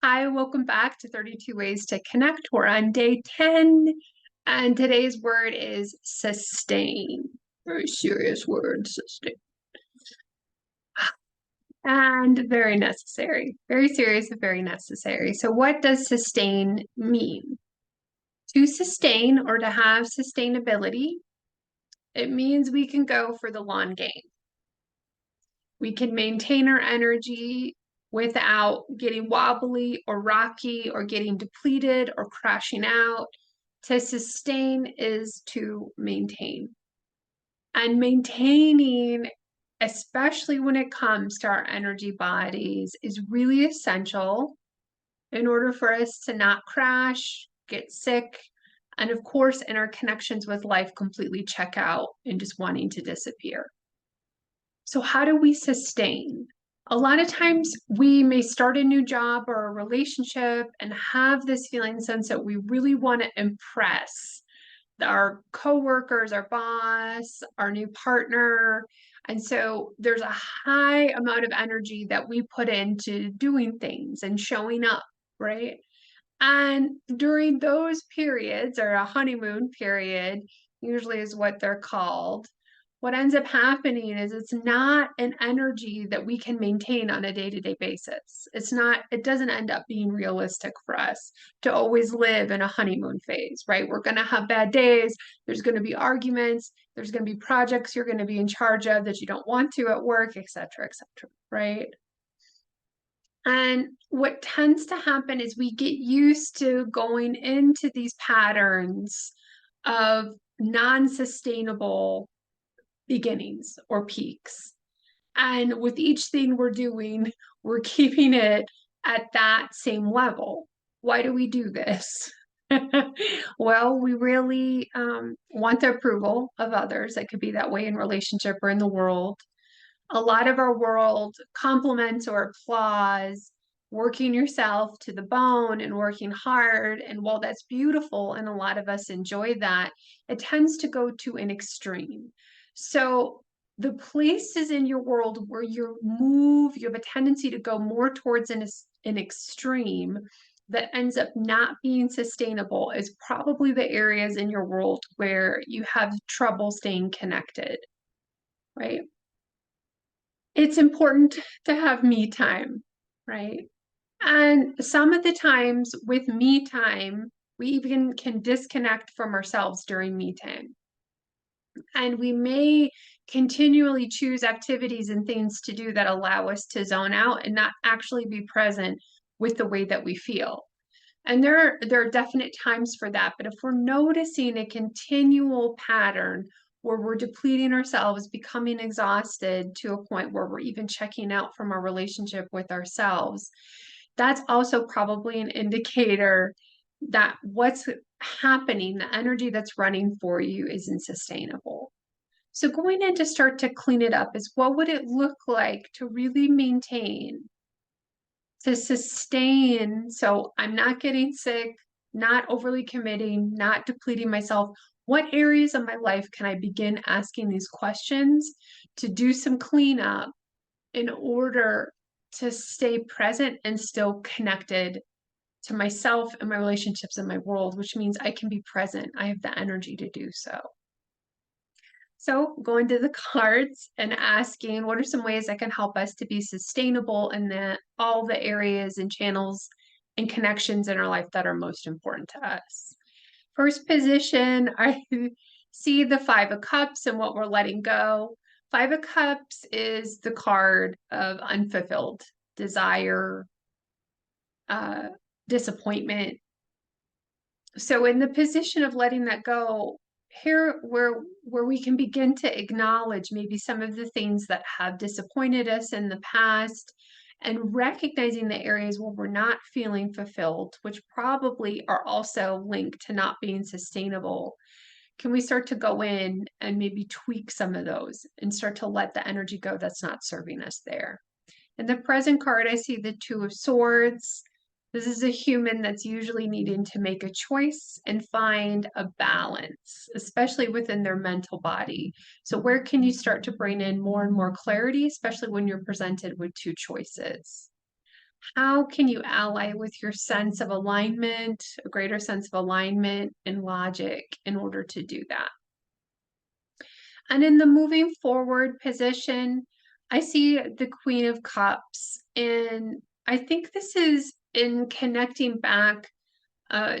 Hi, welcome back to 32 Ways to Connect. We're on day 10, and today's word is sustain. Very serious word, sustain. And very necessary. Very serious and very necessary. So, what does sustain mean? To sustain or to have sustainability, it means we can go for the long game. We can maintain our energy without getting wobbly or rocky or getting depleted or crashing out. To sustain is to maintain. And maintaining, especially when it comes to our energy bodies, is really essential in order for us to not crash, get sick, and of course, in our connections with life, completely check out and just wanting to disappear. So, how do we sustain? A lot of times we may start a new job or a relationship and have this feeling sense that we really want to impress our coworkers, our boss, our new partner. And so there's a high amount of energy that we put into doing things and showing up, right? And during those periods, or a honeymoon period, usually is what they're called, what ends up happening is it's not an energy that we can maintain on a day-to-day basis. It doesn't end up being realistic for us to always live in a honeymoon phase, right? We're going to have bad days. There's going to be arguments. There's going to be projects you're going to be in charge of that you don't want to at work, et cetera, right? And what tends to happen is we get used to going into these patterns of non sustainable beginnings or peaks. And with each thing we're doing, we're keeping it at that same level. Why do we do this? Well, we really want the approval of others. It could be that way in relationship or in the world. A lot of our world compliments or applause working yourself to the bone and working hard. And while that's beautiful, and a lot of us enjoy that, it tends to go to an extreme. So the places in your world where you have a tendency to go more towards an extreme that ends up not being sustainable is probably the areas in your world where you have trouble staying connected, right? It's important to have me time, right? And some of the times with me time, we even can disconnect from ourselves during me time. And we may continually choose activities and things to do that allow us to zone out and not actually be present with the way that we feel. And there are definite times for that. But if we're noticing a continual pattern where we're depleting ourselves, becoming exhausted to a point where we're even checking out from our relationship with ourselves, that's also probably an indicator that what's happening, the energy that's running for you isn't sustainable. So going in to start to clean it up is, what would it look like to really maintain, to sustain? So I'm not getting sick, not overly committing, not depleting myself. What areas of my life can I begin asking these questions to do some cleanup in order to stay present and still connected to myself and my relationships and my world, which means I can be present. I have the energy to do so. So going to the cards and asking, what are some ways that can help us to be sustainable in all the areas and channels and connections in our life that are most important to us? First position, I see the Five of Cups and what we're letting go. Five of Cups is the card of unfulfilled desire, uh, disappointment. So in the position of letting that go, here where we can begin to acknowledge maybe some of the things that have disappointed us in the past, and recognizing the areas where we're not feeling fulfilled, which probably are also linked to not being sustainable. Can we start to go in and maybe tweak some of those and start to let the energy go that's not serving us there? In the present card, I see the Two of Swords. This is a human that's usually needing to make a choice and find a balance, especially within their mental body. So where can you start to bring in more and more clarity, especially when you're presented with two choices? How can you ally with your sense of alignment, a greater sense of alignment and logic in order to do that? And in the moving forward position, I see the Queen of Cups. And I think this is in connecting back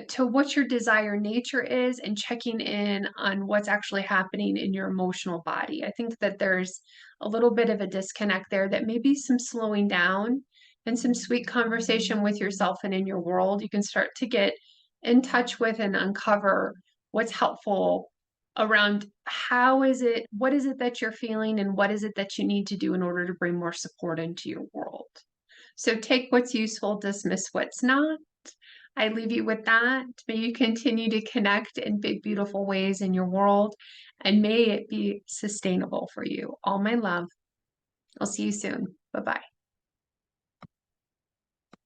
to what your desire nature is and checking in on what's actually happening in your emotional body. I think that there's a little bit of a disconnect there, that maybe some slowing down and some sweet conversation with yourself and in your world, you can start to get in touch with and uncover what's helpful around what is it that you're feeling and what is it that you need to do in order to bring more support into your world. So take what's useful, dismiss what's not. I leave you with that. May you continue to connect in big, beautiful ways in your world, and may it be sustainable for you. All my love. I'll see you soon. Bye bye.